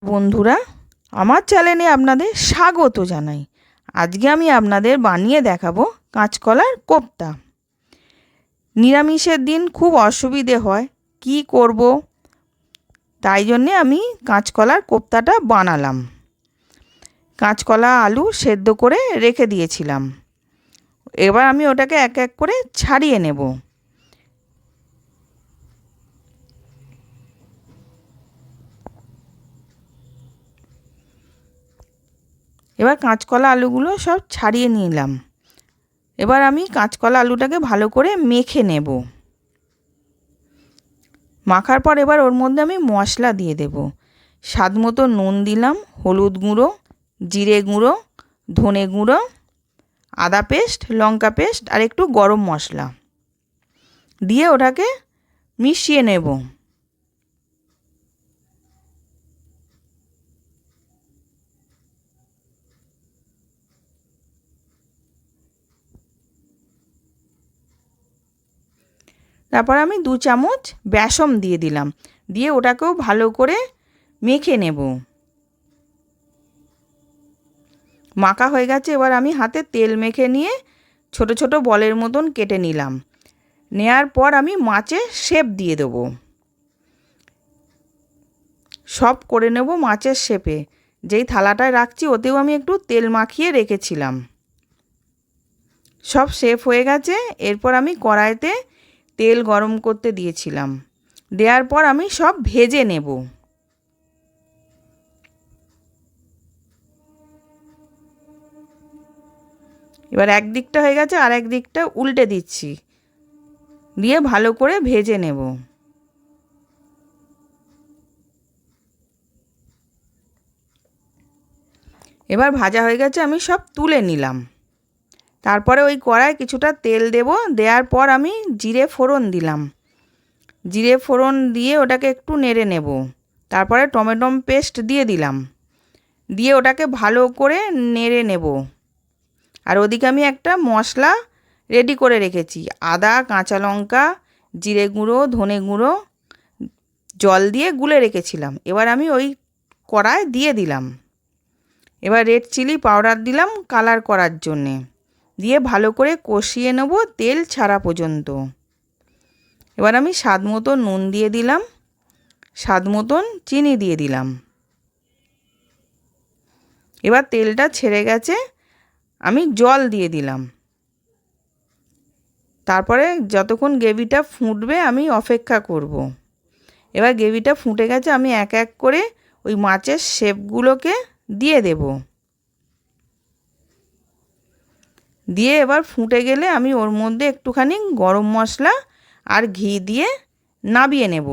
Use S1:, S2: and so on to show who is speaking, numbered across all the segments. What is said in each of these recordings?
S1: বন্ধুরা, আমার চ্যানেলে আপনাদের স্বাগত জানাই। আজকে আমি আপনাদের বানিয়ে দেখাবো কাঁচকলার কোপ্তা। নিরামিষের দিন খুব অসুবিধে হয়, কি করব, তাই জন্যে আমি কাঁচকলার কোপ্তাটা বানালাম। কাঁচকলা আলু সেদ্ধ করে রেখে দিয়েছিলাম। এবার আমি ওটাকে এক এক করে ছাড়িয়ে নেব। এবার কাঁচকলা আলুগুলো সব ছাড়িয়ে নিলাম। এবার আমি কাঁচকলা আলুটাকে ভালো করে মেখে নেব। মাখার পর এবার ওর মধ্যে আমি মশলা দিয়ে দেব। স্বাদ মতো নুন দিলাম, হলুদ গুঁড়ো, জিরে গুঁড়ো, ধনে গুঁড়ো, আদা পেস্ট, লঙ্কা পেস্ট আর একটু গরম মশলা দিয়ে ওটাকে মিশিয়ে নেব। তারপর আমি 2 চামচ বেসন দিয়ে দিলাম, দিয়ে ওটাকেও ভালো করে মেখে নেব। মাখা হয়ে গেছে। এবার আমি হাতে তেল মেখে নিয়ে ছোট ছোট বলের মতন কেটে নিলাম। নেয়ার পর আমি মাছের শেপ দিয়ে দেবো। সব করে নেব মাছের শেপে। যেই থালাটায় রাখছি ওতেও আমি একটু তেল মাখিয়ে রেখেছিলাম। সব শেপ হয়ে গেছে। এরপর আমি কড়াইতে তেল গরম করতে দিয়েছিলাম। দেওয়ার পর আমি সব ভেজে নেব। এবার এক দিকটা হয়ে গেছে, আর এক দিকটা উল্টে দিচ্ছি, দিয়ে ভালো করে ভেজে নেব। এবার ভাজা হয়ে গেছে, আমি সব তুলে নিলাম। তারপরে ওই কড়ায় কিছুটা তেল দেব। দেওয়ার পর আমি জিরে ফোড়ন দিলাম। জিরে ফোড়ন দিয়ে ওটাকে একটু নেড়ে নেব। তারপরে টমেটো পেস্ট দিয়ে দিলাম, দিয়ে ওটাকে ভালো করে নেড়ে নেব। আর ওদিকে আমি একটা মশলা রেডি করে রেখেছি। আদা, কাঁচা লঙ্কা, জিরে গুঁড়ো, ধনে গুঁড়ো জল দিয়ে গুলে রেখেছিলাম। এবার আমি ওই কড়ায় দিয়ে দিলাম। এবার রেড চিলি পাউডার দিলাম কালার করার জন্যে, দিয়ে ভালো করে কষিয়ে নেব তেল ছাড়া পর্যন্ত। এবার আমি স্বাদ মতো নুন দিয়ে দিলাম, স্বাদ মতন চিনি দিয়ে দিলাম। এবার তেলটা ছেড়ে গেছে, আমি জল দিয়ে দিলাম। তারপরে যতক্ষণ গ্রেভিটা ফুটবে আমি অপেক্ষা করব। এবার গ্রেভিটা ফুটে গেছে, আমি এক এক করে ওই মাছের শেপগুলোকে দিয়ে দেব। দিয়ে এবার ফুটে গেলে আমি ওর মধ্যে একটুখানি গরম মশলা আর ঘি দিয়ে নাবিয়ে নেব।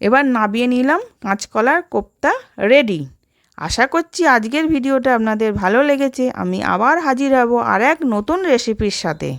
S1: এবার নাবিয়ে নিলাম। কাঁচকলার কোপ্তা রেডি। আশা করছি আজকের ভিডিওটা আপনাদের ভালো লেগেছে। আমি আবার হাজির হব আর এক নতুন রেসিপির সাথে।